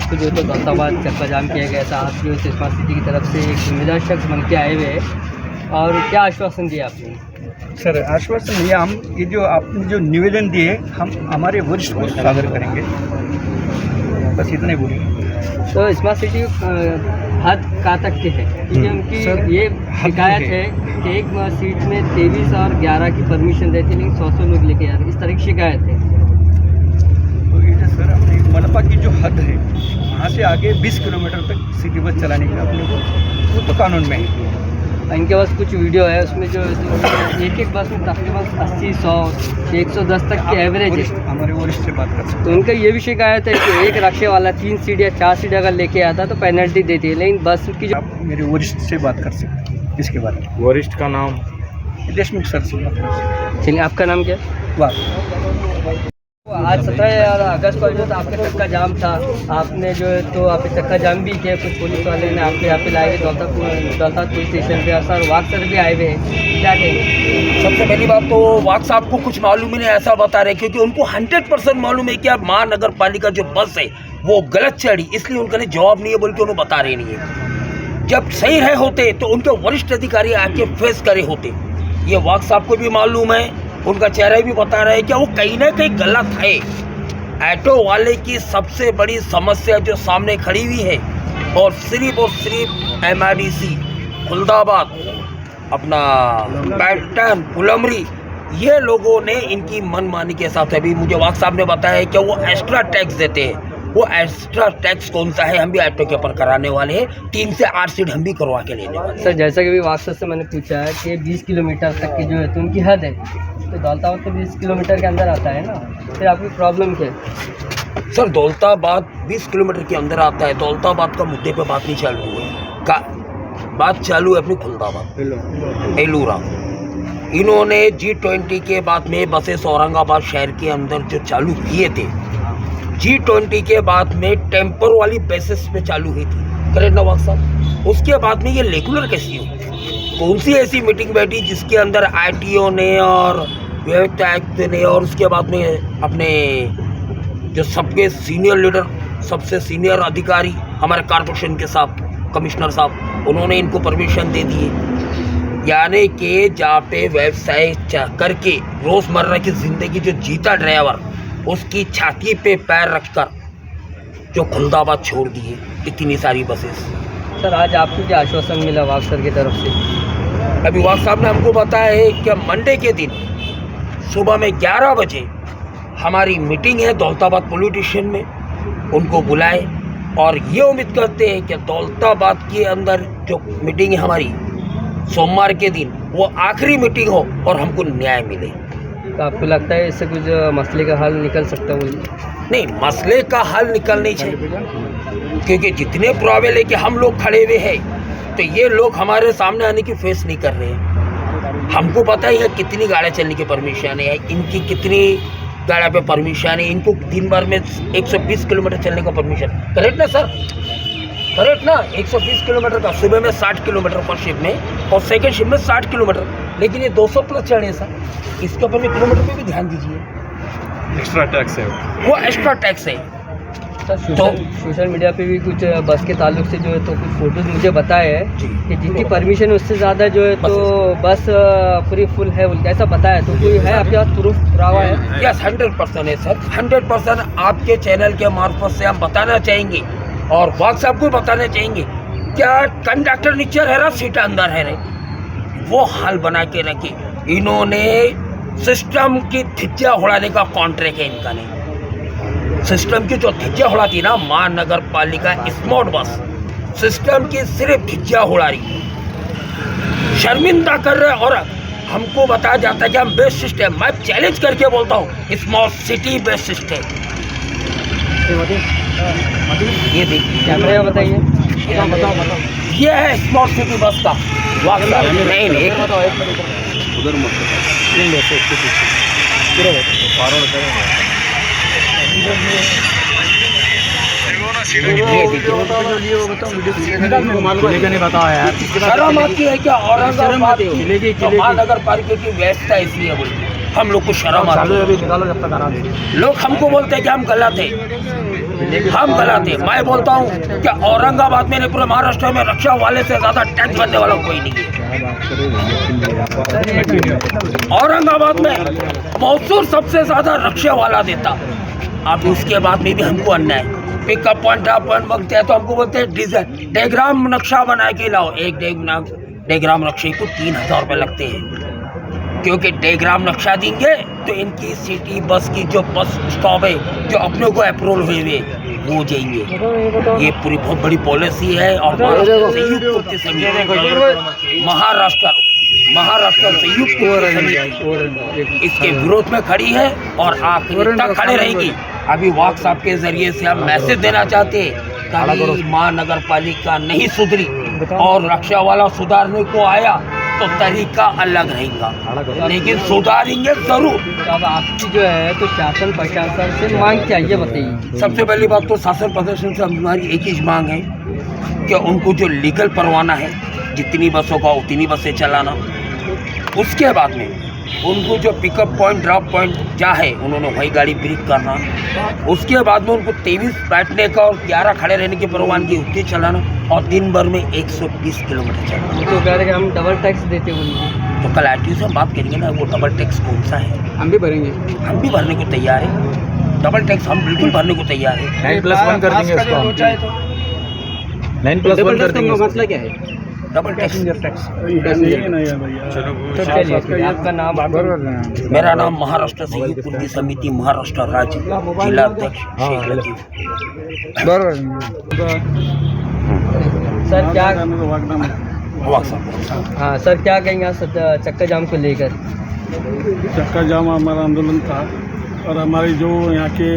आपको जो है तो दौलताबाद चक्का जाम किया गया था, आप जो है स्मार्ट सिटी की तरफ से एक जिम्मेदार शख्स बन के आए हुए हैं, और क्या आश्वासन दिया आपने? सर, आश्वासन दिया, हम ये जो आपने जो निवेदन दिए हम हमारे वरिष्ठ को सादर करेंगे, बस इतना ही बोलेंगे। तो स्मार्ट सिटी हद कहाँ तक के है? क्योंकि उनकी ये शिकायत है कि एक सीट में 23 और 11 की परमिशन रहती है, लेकिन 100 लोग लेके आ रहे हैं, इस तरह की शिकायत है। तो ये जो सर अपने मनपा की जो हद है वहाँ से आगे 20 किलोमीटर तक सिटी बस चलाने का अपने को वो तो कानून में है। इनके पास कुछ वीडियो है, उसमें जो एक बस में तकरीबन 80, 100, 110 तक की एवरेज है। हमारे वरिष्ठ से बात कर सकते तो उनका ये भी शिकायत है कि एक रिक्शे वाला 3 सीट या 4 सीट अगर लेके आता तो पेनल्टी देती है, लेकिन बस की जो आप मेरे वरिष्ठ से बात कर सकते हैं इसके बारे में। वरिष्ठ का नाम देशमुख सर से बात कर सकते हैं। चलिए, आपका नाम क्या है? वाह, आज 17 अगस्त को जो था आपका चक्का जाम था, आपने जो है तो आप चक्का जाम भी किया, कुछ पुलिस वाले ने आपके यहाँ पे लाए हुए दौलताबाद पुलिस स्टेशन पे, और सर वाक सर भी आए हुए हैं, क्या कहेंगे? सबसे पहली बात तो वाक साहब को कुछ मालूम ही नहीं ऐसा बता रहे, क्योंकि उनको 100% मालूम है कि अब महानगर पालिका जो बस है वो गलत चढ़ी, इसलिए उनका जवाब नहीं है बोल के उन्हें बता रहे नहीं है। जब सही रहे होते तो उनके वरिष्ठ अधिकारी आके फेस करे होते। ये वाक साहब को भी मालूम है, उनका चेहरा भी बता रहा है कि वो कहीं ना कहीं गलत है। ऑटो वाले की सबसे बड़ी समस्या जो सामने खड़ी हुई है, और सिर्फ MIDC खुलदाबाद, अपना पैटर्न, पुलमरी, ये लोगों ने इनकी मनमानी के साथ, अभी मुझे वाक साहब ने बताया है कि वो एक्स्ट्रा टैक्स देते हैं। वो एक्स्ट्रा टैक्स कौन सा है, हम भी ऑटो के ऊपर कराने वाले हैं, 3 से 8 सीट हम भी करवा के लेने वाले हैं। सर, जैसा कि भी वाक सर से मैंने पूछा है कि 20 किलोमीटर तक की जो है तो उनकी हद है, तो दौलताबाद तो 20 किलोमीटर के अंदर आता है ना, फिर आपकी प्रॉब्लम क्या है? सर, दौलताबाद 20 किलोमीटर के अंदर आता है। दौलताबाद का मुद्दे पे बात नहीं चालू है, बात चालू है अपनी खुलदाबाद एलूरा। इन्होंने G20 के बाद में बसेस औरंगाबाद शहर के अंदर जो चालू किए थे, G20 के बाद में टेम्पर वाली बेसिस पे चालू हुई थी, करेक्ट ना वाक साहब? उसके बाद में ये रेगुलर कैसी हुई? कौन सी ऐसी मीटिंग बैठी जिसके अंदर ITO ने और व्यवस्था आयुक्त ने और उसके बाद में अपने जो सबके सीनियर लीडर, सबसे सीनियर अधिकारी हमारे कॉर्पोरेशन के साथ कमिश्नर साहब, उन्होंने इनको परमिशन दे दी है। यानी कि जहाँ पे व्यवसाय करके रोज़मर्रा की ज़िंदगी जो जीता ड्राइवर, उसकी छाती पे पैर रखकर जो खुलदाबाद छोड़ दिए इतनी सारी बसेस। सर, आज आपको क्या आश्वासन मिला वाक सर की तरफ से? अभी वाक साहब ने हमको बताया है कि मंडे के दिन सुबह में 11 बजे हमारी मीटिंग है दौलताबाद पुलिस स्टेशन में, उनको बुलाए, और ये उम्मीद करते हैं कि दौलताबाद के अंदर जो मीटिंग है हमारी सोमवार के दिन, वो आखिरी मीटिंग हो और हमको न्याय मिले। तो आपको लगता है इससे कुछ मसले का हल निकल सकता है? नहीं, मसले का हल निकलने चाहिए, क्योंकि जितने प्रॉब्लम है कि हम लोग खड़े हुए हैं, तो ये लोग हमारे सामने आने की फेस नहीं कर रहे हैं। हमको पता ही है कितनी गाड़ियाँ चलने की परमिशन है, इनकी कितनी गाड़ियों पे परमिशन है, इनको दिन भर में 120 किलोमीटर चलने का परमिशन, करेक्ट ना सर? करेक्ट ना? 120 किलोमीटर का, सुबह में 60 किलोमीटर फर्स्ट शिफ्ट में और सेकंड शिफ्ट में 60 किलोमीटर, लेकिन ये 200 प्लस चढ़े सर। इसके ऊपर में किलोमीटर पे भी ध्यान दीजिए। एक्स्ट्रा टैक्स है वो एक्स्ट्रा टैक्स है। सर, सोशल मीडिया पे भी कुछ बस के ताल्लुक से जो है तो कुछ फोटोज मुझे बताए हैं कि जिनकी परमिशन उससे ज़्यादा जो है तो बस पूरी फुल है, ऐसा बताया, तो कोई है आपके पास प्रूफ पुरावा है? यस, 100% है सर, 100% आपके चैनल के मार्फत से हम बताना चाहेंगे, और वाक साहब को बताना चाहेंगे, क्या कंडक्टर नीचे रह रहा, सीट अंदर है रहे, वो हाल बना के रखे। इन्होंने सिस्टम की धिज्जा उड़ाने का कॉन्ट्रैक्ट है इनका। नहीं, सिस्टम की जो धिज्जा उड़ाती ना महानगर पालिका स्मार्ट बस, सिस्टम की सिर्फ धिज्जा उड़ा रही, शर्मिंदा कर रहे, और हमको बताया जाता है कि हम बेस्ट सिस्टम, मैं चैलेंज करके बोलता हूँ स्मार्ट सिटी बेस्ट सिस्टम। ये देखिए कैमरे में बताइए, बताओ, ये है स्मार्ट सिटी बस का वाक साहब। नहीं, उधर मत शर्म आती है क्या? औरंगाबाद महानगर पालिका की व्यवस्था इसलिए बोलती, हम लोग को शर्म आती है। लोग हमको बोलते हैं कि हम गलत है, हम गलत है। मैं बोलता हूँ कि औरंगाबाद में नहीं, पूरे महाराष्ट्र में रक्षा वाले से ज़्यादा टैक्स भरने वाला कोई नहीं है। औरंगाबाद में मौसूर सबसे ज़्यादा रक्षा वाला देता। अब उसके बाद में भी हमको अन्याय, पिकअप पॉइंट ड्रॉप पॉइंट मांगते हैं तो हमको बोलते हैं डीजल डायग्राम नक्शा बना के लाओ। एक डायग्राम नक्शे को 3,000 रुपये लगते हैं, क्योंकि डायग्राम नक्शा देंगे तो इनकी सिटी बस की जो बस स्टॉप है जो अपने को अप्रूवल हुए वो जाएंगे। ये पूरी बहुत बड़ी पॉलिसी है। और महाराष्ट्र संयुक्त इसके विरोध में खड़ी है और आखिर तक खड़े रहेगी। अभी व्हाट्सएप के जरिए से हम मैसेज देना चाहते हैं, कभी महानगर पालिका नहीं सुधरी और रक्षा वाला सुधारने को आया तो तरीका अलग रहेगा, लेकिन सुधारेंगे जरूर। अब आपकी जो है तो शासन प्रशासन से मांग क्या है ये बताइए। सबसे पहली बात तो शासन प्रशासन से हमारी एक ही मांग है कि उनको जो लीगल परवाना है जितनी बसों का उतनी बसें चलाना। उसके बाद में उनको जो पिकअप पॉइंट ड्रॉप पॉइंट क्या है उन्होंने वही गाड़ी ब्रेक करना। उसके बाद में उनको 23 बैठने का और 11 खड़े रहने की परवानगी उतनी चलाना और दिन भर में 120 किलोमीटर चलाना। तो कह रहे हैं हम डबल टैक्स देते हैं, तो कल आरटीओ से हम बात करेंगे ना, वो डबल टैक्स कौन सा है। हम भी भरेंगे, हम भी भरने को तैयार है। डबल टैक्स हम बिल्कुल भरने को तैयार है। 9+1 कर देंगे इसको हम। 9+1 कर देंगे। मसला क्या है? Double tax. तो चलिए आपका नाम? मेरा नाम महाराष्ट्र सहयोग पूर्ति समिति महाराष्ट्र राज्य जिला अध्यक्ष शेख लतीफ। सर क्या वाकसाब। हाँ सर क्या कहेंगे आप चक्का जाम को लेकर? चक्का जाम हमारा आंदोलन था और हमारे जो यहाँ के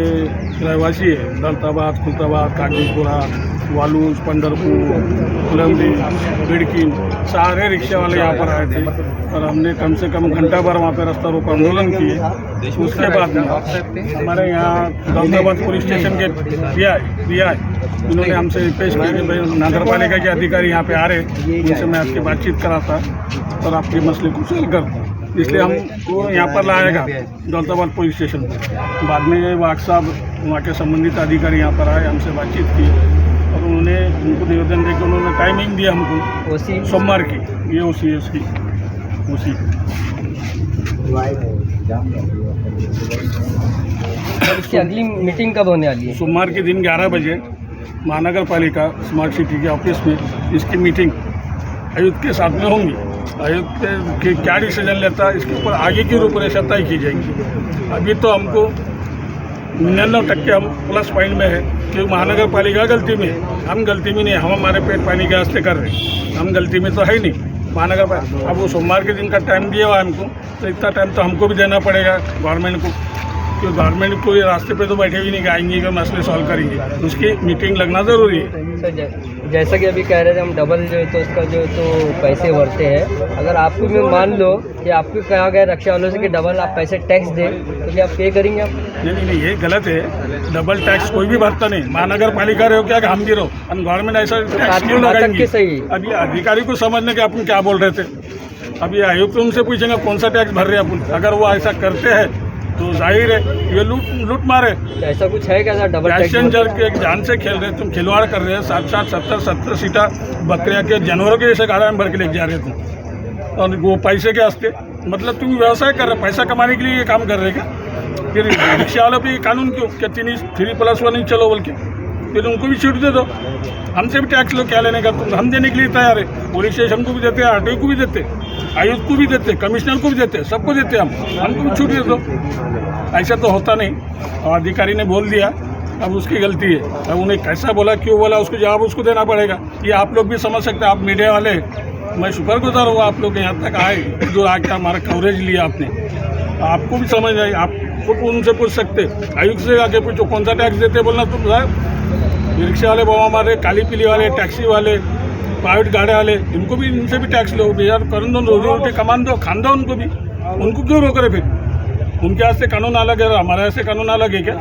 रहवासी है दौलताबाद, खुलताबाद, कागजीपुरा, वालूज, पंढरपुर, फुलंब्री, बिड़किन, सारे रिक्शा वाले यहाँ पर आए थे और हमने कम से कम घंटा भर वहाँ पर रास्ता रोको आंदोलन किए। उसके बाद में हमारे यहाँ दौलताबाद पुलिस स्टेशन के पीआई उन्होंने हमसे पेश किया कि भाई नगर पालिका के अधिकारी यहाँ पे आ रहे, उनसे मैं आपकी बातचीत कराता और आपके मसले को सॉल्व करता, इसलिए हमको यहाँ पर लाएगा दौलताबाद पुलिस स्टेशन पर। बाद में वाक साहब वहाँ के संबंधित अधिकारी यहाँ पर आए, हमसे बातचीत की और उन्होंने उनको निवेदन देकर उन्होंने टाइमिंग दिया हमको ओसी सोमवार की। ये ओसी उसकी ओसी इसकी अगली मीटिंग कब होने वाली है? सोमवार के दिन 11 बजे महानगर पालिका स्मार्ट सिटी के ऑफिस में इसकी मीटिंग आयुक्त के साथ में होंगी। आयुक्त के क्या डिसीजन लेता है इसके ऊपर आगे की रूपरेखा तय की जाएगी। अभी तो हमको 99% हम प्लस पॉइंट में है कि महानगर पालिका गलती में है, हम गलती में नहीं, हम हमारे पेट पानी के वास्ते कर रहे हैं, हम गलती में तो है ही नहीं। महानगर पालिका अब वो सोमवार के दिन का टाइम दिया हुआ है हमको, तो इतना टाइम तो हमको भी देना पड़ेगा गवर्नमेंट को, क्योंकि गवर्नमेंट को ये रास्ते पे तो बैठे भी नहीं आएंगे कि मसले सॉल्व करेंगे, उसकी मीटिंग लगना ज़रूरी है। सर जैसा कि अभी कह रहे थे हम डबल जो है तो उसका जो तो पैसे भरते हैं, अगर आपको भी मान लो कि आपको कहा गया रक्षा वालों से कि डबल आप पैसे टैक्स दें तो क्या आप पे करेंगे आप? नहीं, ये गलत है। डबल टैक्स कोई भी भरता नहीं, महानगर पालिका रहो क्या हम भी रहो, गवर्नमेंट ऐसा टैक्स क्यों लगाएंगे? सही अभी अधिकारी को समझने के अपन क्या बोल रहे थे, अभी आयुक्त उनसे पूछेंगे कौन सा टैक्स भर रहे हैं अपन। अगर वो ऐसा करते हैं तो जाहिर है ये लूट मारे। तो ऐसा कुछ है क्या सर? डबल टैक्स पैसेंजर के जान से खेल रहे, तुम खिलवाड़ कर रहे हैं। 70 सीटा बकरिया के जानवरों के जैसे गाड़ा में भर के लेके जा रहे तुम, और वो पैसे के वास्ते, मतलब तुम व्यवसाय कर रहे, पैसा कमाने के लिए ये काम कर रहे क्या? फिर रिक्शा वालों पर कानून क्यों क्या 3+1 नहीं चलो बोल के, फिर उनको भी छूट दे दो। हमसे भी टैक्स लो, क्या लेने का, तुम हम देने के लिए तैयार है। पुलिस स्टेशन को भी देते हैं, आरटीओ को भी देते, आयुक्त को भी देते, कमिश्नर को भी देते, सबको देते हमको भी छूट दे दो। ऐसा तो होता नहीं। और अधिकारी ने बोल दिया, अब उसकी गलती है। अब उन्हें कैसा बोला, क्यों बोला, उसको जवाब उसको देना पड़ेगा। ये आप लोग भी समझ सकते हैं, आप मीडिया वाले, मैं शुक्रगुजार हूँ आप लोग यहाँ तक आए, जो आके हमारा कवरेज लिया आपने। आपको भी समझ आई, आप खुद उनसे पूछ सकते, आयुक्त से आके पूछो कौन सा टैक्स देते, बोलना तुम साहब रिक्शा वाले बाबा हमारे, काली पीली वाले, टैक्सी वाले, प्राइवेट गाड़ी वाले, इनको भी, इनसे भी टैक्स लो यार, कर दो, रोजी रोटी कमान दो, खान दो उनको भी। उनको क्यों रोक रहे? फिर उनके वास्ते कानून अलग है, हमारे वास्ते कानून अलग है क्या?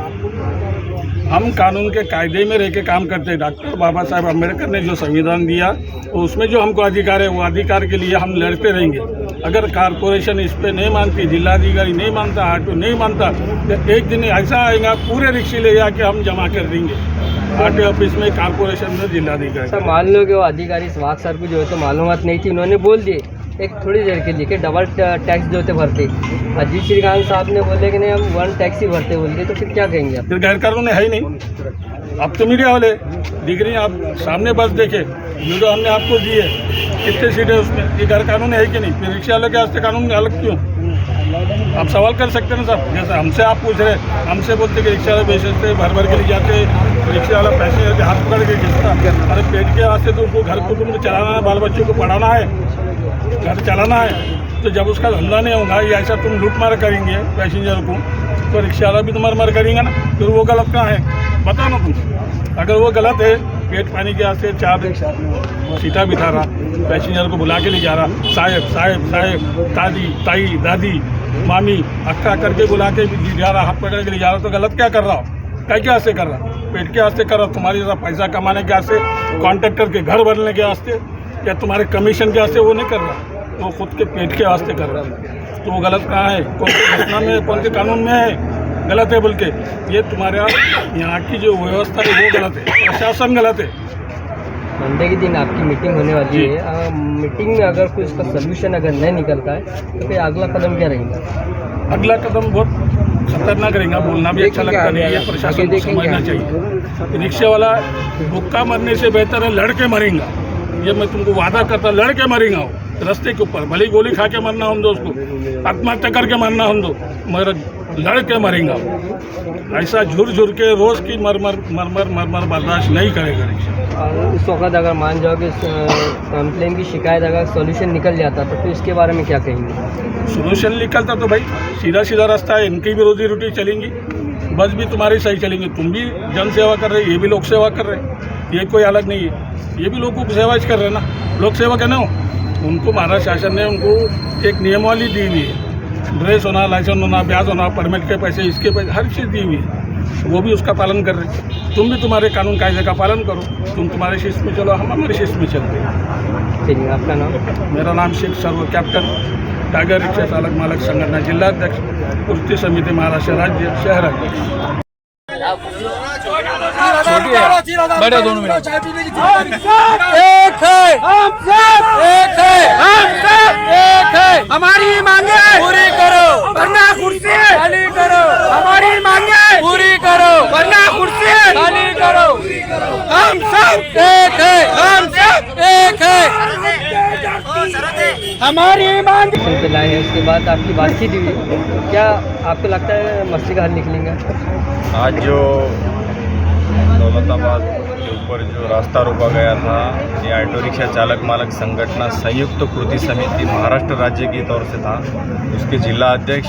हम कानून के कायदे में रह के काम करते हैं। डॉक्टर बाबा साहब अम्बेडकर ने जो संविधान दिया, तो उसमें जो हमको अधिकार है, वो अधिकार के लिए हम लड़ते रहेंगे। अगर कारपोरेशन इस पे नहीं मानती, जिलाधिकारी नहीं मानता, आरटीओ नहीं मानता, तो एक दिन ऐसा आएगा पूरे रिक्शे ले जाके हम जमा कर देंगे आरटीओ ऑफिस में, कारपोरेशन में, जिलाधिकारी। सर मान लो कि वो अधिकारी स्वाग सर को जो है तो मालूमात नहीं थी, उन्होंने बोल दिए एक थोड़ी देर के लिए कि डबल टैक्स जो होते भरते, अजीत श्रीकांत साहब ने बोले कि नहीं हम 1 टैक्स ही भरते बोल के, तो फिर क्या कहेंगे आप? फिर गैर कानूनी है ही नहीं। अब तो मीडिया वाले दिख रही हैं, आप सामने बस देखे, वीडियो हमने आपको दी है, कितने सीटें उसमें, ये गैर कानूनी है कि नहीं? फिर रिक्शा वालों के वास्ते कानून अलग क्यों? आप सवाल कर सकते हैं ना साहब, जैसे हमसे आप पूछ रहे, हमसे बोलते कि रिक्शा वाले बेचते भर के लिए जाते, रिक्शा वाला पैसे के हाथ पकड़ के खींचता। अरे पेट के वास्ते तो उसको घर कुटुंब चलाना है, बाल बच्चों को पढ़ाना है, घर चलाना है। तो जब उसका धंधा नहीं होगा, ये ऐसा तुम लूट मार करेंगे पैसेंजर को, तो रिक्शा वाला भी तो मार करेंगे ना। फिर वो गलत कहाँ है बताओ ना तुम। अगर वो गलत है, पेट पानी के वास्ते 4 सीटा बिठा रहा, पैसेंजर को बुला के ले जा रहा, साहेब साहेब साहेब, दादी ताई दादी मामी अक्का करके बुला के जा रहा, हाथ पकड़ के ले जा रहा, तो गलत क्या कर रहा हो? क्या वास्ते कर रहा? पेट के वास्ते कर रहा, तुम्हारी जैसा पैसा कमाने के वास्ते, कॉन्ट्रैक्टर के घर बनने के वास्ते, या तुम्हारे कमीशन के वास्ते वो नहीं कर रहा, वो खुद के पेट के वास्ते कर रहा है। तो वो गलत कहाँ है? कौन सी घटना में, कौन से कानून में है गलत है? बोल के ये तुम्हारे यहाँ की जो व्यवस्था है वो गलत है, प्रशासन गलत है। मंडे के दिन आपकी मीटिंग होने वाली है, मीटिंग में अगर कोई इसका सोल्यूशन अगर नहीं निकलता है तो फिर अगला कदम क्या रहेगा? अगला कदम बहुत खतरनाक रहेगा, बोलना भी अच्छा लगता नहीं है, प्रशासन को समझना चाहिए। रिक्शा वाला भूखा मरने से बेहतर है लड़के मरेगा, ये मैं तुमको वादा करता, लड़के मरेगा वो रास्ते के ऊपर, भले गोली खा के मरना हम दो, उसको आत्महत्या करके मरना हम दो, मगर लड़के मरेगा। ऐसा झुर के रोज़ की मर बर्दाश्त नहीं करेगा रिक्शा। और उस वक्त अगर मान जाओ कि कंप्लेन की शिकायत अगर सॉल्यूशन निकल जाता तो फिर इसके बारे में क्या कहेंगे? सोल्यूशन निकलता तो भाई सीधा रास्ता है, इनकी भी रोजी रोटी चलेंगी, बस भी तुम्हारी सही चलेंगी, तुम भी जन सेवा कर रहे, ये भी लोक सेवा कर रहे, ये कोई अलग नहीं है, ये भी लोगों की सेवा कर रहे ना, लोक सेवा कहना हो। उनको महाराष्ट्र शासन ने उनको एक नियमावली दी हुई है, ड्रेस होना, लाइसेंस होना, ब्याज होना, परमिट के पैसे, इसके पैसे, हर चीज़ दी हुई है, वो भी उसका पालन कर रहे। तुम भी तुम्हारे कानून कायदे का पालन करो, तुम तुम्हारे शिस्त में चलो, हम हमारे शिस्त में चलते हैं। ठीक है, आपका नाम? मेरा नाम शेख सर्व कैप्टन, टाइगर रिक्शा चालक मालक संगठन जिलाध्यक्ष, कुर्ती समिति महाराष्ट्र राज्य शहर अध्यक्ष। बैठो दोनों मिनट। एक है हम सब, एक है हम सब, एक है हमारी मांगे पूरी करो, वरना कुर्सी खाली करो, हमारी मांगे पूरी करो, वरना कुर्सी खाली करो, हम सब एक है, हम सब एक है हमारी मांग पे लाए हैं। उसके बाद आपकी बातचीत हुई, क्या आपको लगता है मसले का हल निकलेंगे? आज जो दौलताबाद के ऊपर जो रास्ता रोका गया था, ये ऑटो रिक्शा चालक मालक संगठन संयुक्त कृति समिति महाराष्ट्र राज्य की तौर से था। उसके जिला अध्यक्ष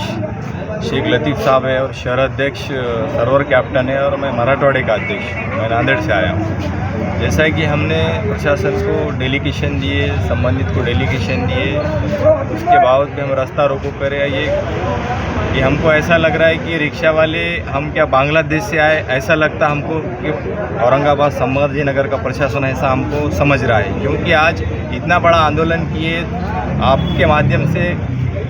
शेख लतीफ़ साहब है और शहर अध्यक्ष सरवर कैप्टन है और मैं मराठवाड़े का अध्यक्ष, मैं नांदेड़ से आया हूँ। जैसा कि हमने प्रशासन को डेलीगेशन दिए, संबंधित को डेलीगेशन दिए, उसके बाद भी हम रास्ता रोको करें, ये हमको ऐसा लग रहा है कि रिक्शा वाले हम क्या बांग्लादेश से आए, ऐसा लगता हमको कि औरंगाबाद संभाजी नगर का प्रशासन ऐसा हमको समझ रहा है। क्योंकि आज इतना बड़ा आंदोलन किए, आपके माध्यम से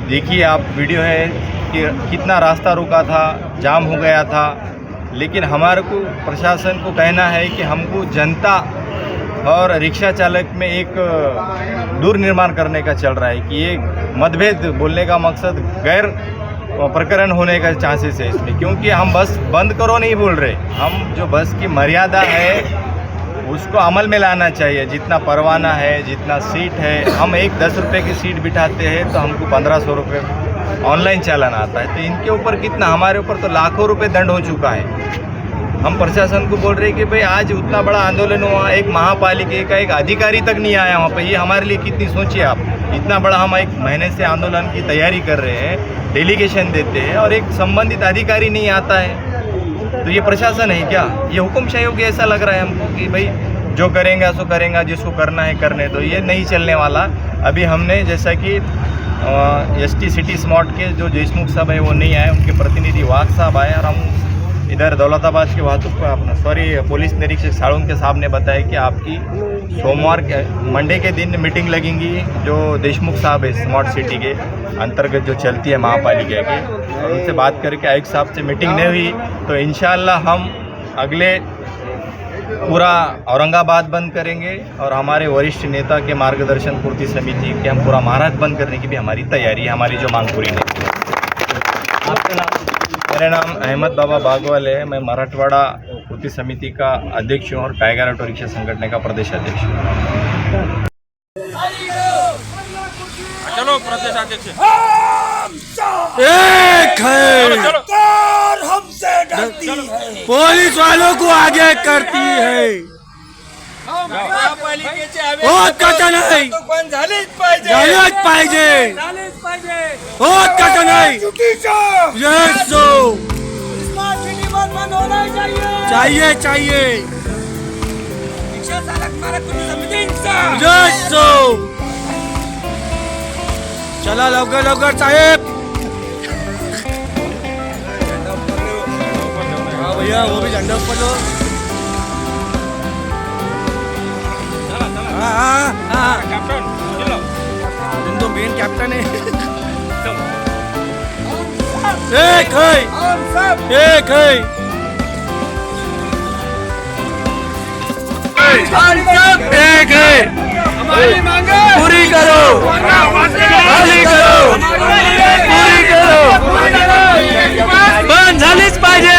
देखिए, आप वीडियो है कि कितना रास्ता रुका था, जाम हो गया था, लेकिन हमारे को प्रशासन को कहना है कि हमको जनता और रिक्शा चालक में एक दुर्निर्माण करने का चल रहा है कि ये मतभेद बोलने का मकसद गैर प्रकरण होने का चांसेस है इसमें। क्योंकि हम बस बंद करो नहीं बोल रहे, हम जो बस की मर्यादा है उसको अमल में लाना चाहिए। जितना परवाना है, जितना सीट है, हम एक 10 रुपये की सीट बिठाते हैं तो हमको 1500 रुपये ऑनलाइन चालान आता है, तो इनके ऊपर कितना, हमारे ऊपर तो लाखों रुपए दंड हो चुका है। हम प्रशासन को बोल रहे हैं कि भाई आज उतना बड़ा आंदोलन हुआ, एक महापालिका का एक अधिकारी तक नहीं आया वहाँ पे, ये हमारे लिए कितनी सोचिए आप, इतना बड़ा हम एक महीने से आंदोलन की तैयारी कर रहे हैं, डेलीगेशन देते हैं और एक संबंधित अधिकारी नहीं आता है, तो ये प्रशासन है क्या? ये हुक्मशाही होगी ऐसा लग रहा है हमको कि भाई जो करेंगे सो करेंगे, जिसको करना है करने, तो ये नहीं चलने वाला। अभी हमने जैसा कि ST सिटी स्मार्ट के जो देशमुख साहब है वो नहीं आए, उनके प्रतिनिधि वाघ साहब आए और हम इधर दौलताबाद के वाहतूक अपना पुलिस निरीक्षक साळुंके साहब ने बताया कि आपकी मंडे के दिन मीटिंग लगेंगी जो देशमुख साहब है स्मार्ट सिटी के अंतर्गत जो चलती है महापालिका की, और उनसे बात करके आयुक्त साहब से मीटिंग नहीं हुई तो इंशाल्लाह हम अगले पूरा औरंगाबाद बंद करेंगे और हमारे वरिष्ठ नेता के मार्गदर्शन पूर्ति समिति के हम पूरा महाराष्ट्र बंद करने की भी हमारी तैयारी है, हमारी जो मांग पूरी नहीं। आपका नाम? मेरा नाम अहमद बाबा बागवाल है, मैं मराठवाड़ा पूर्ति समिति का अध्यक्ष हूँ और टाइगर ऑटो रिक्शा संगठन का प्रदेश अध्यक्ष हूँ। चलो प्रदेश अध्यक्ष एक है, सरकार हमसे डरती है, पुलिस वालों को आगे करती है, होत कसं नाही, झालीच पाहिजे, होत कसं नाही, यस सो चाहिए यस सो चला लवकर साहेब। हाँ भैया वो भी झंडा ऊपर लो। हाँ तो मेन कैप्टन है। एक है एक है, हमारी मांगे पूरी करो, पूरी करो, बंद झालीच पाहिजे,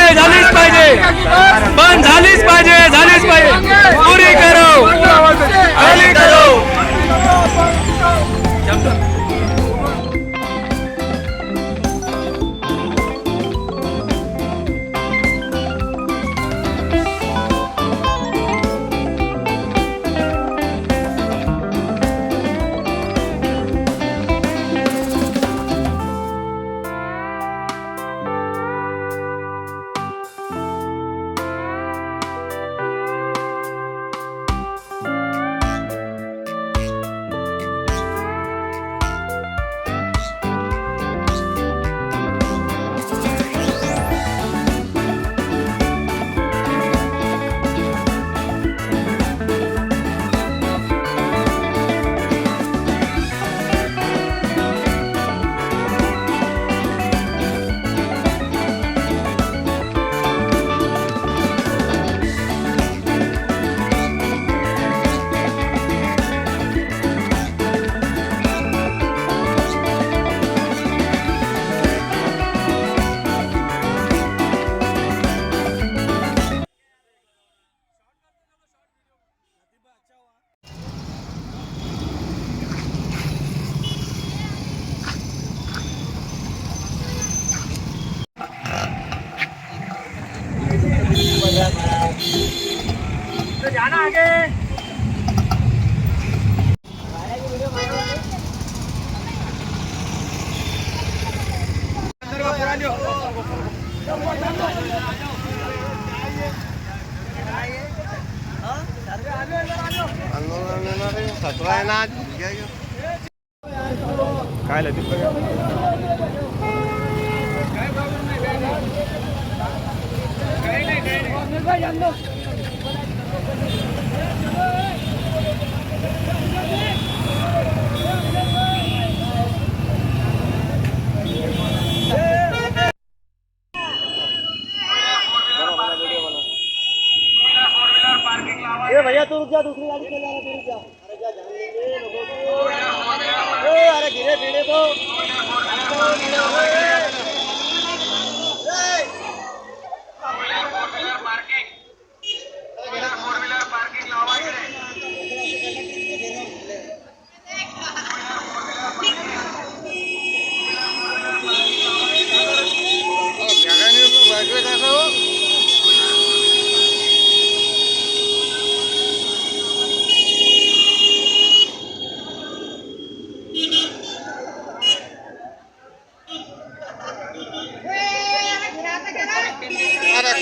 बंद झालीच पाहिजे, पुरी करो, खाली करो। काय लतीफ भैया तू रुक जा, दूसरी गाड़ी चल रहा है, तू रुक जा। अरे क्या जान लेंगे लोगों को, अरे धीरे धीरे तो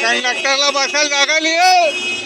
कंडक्टरला बसायला जागा लिह।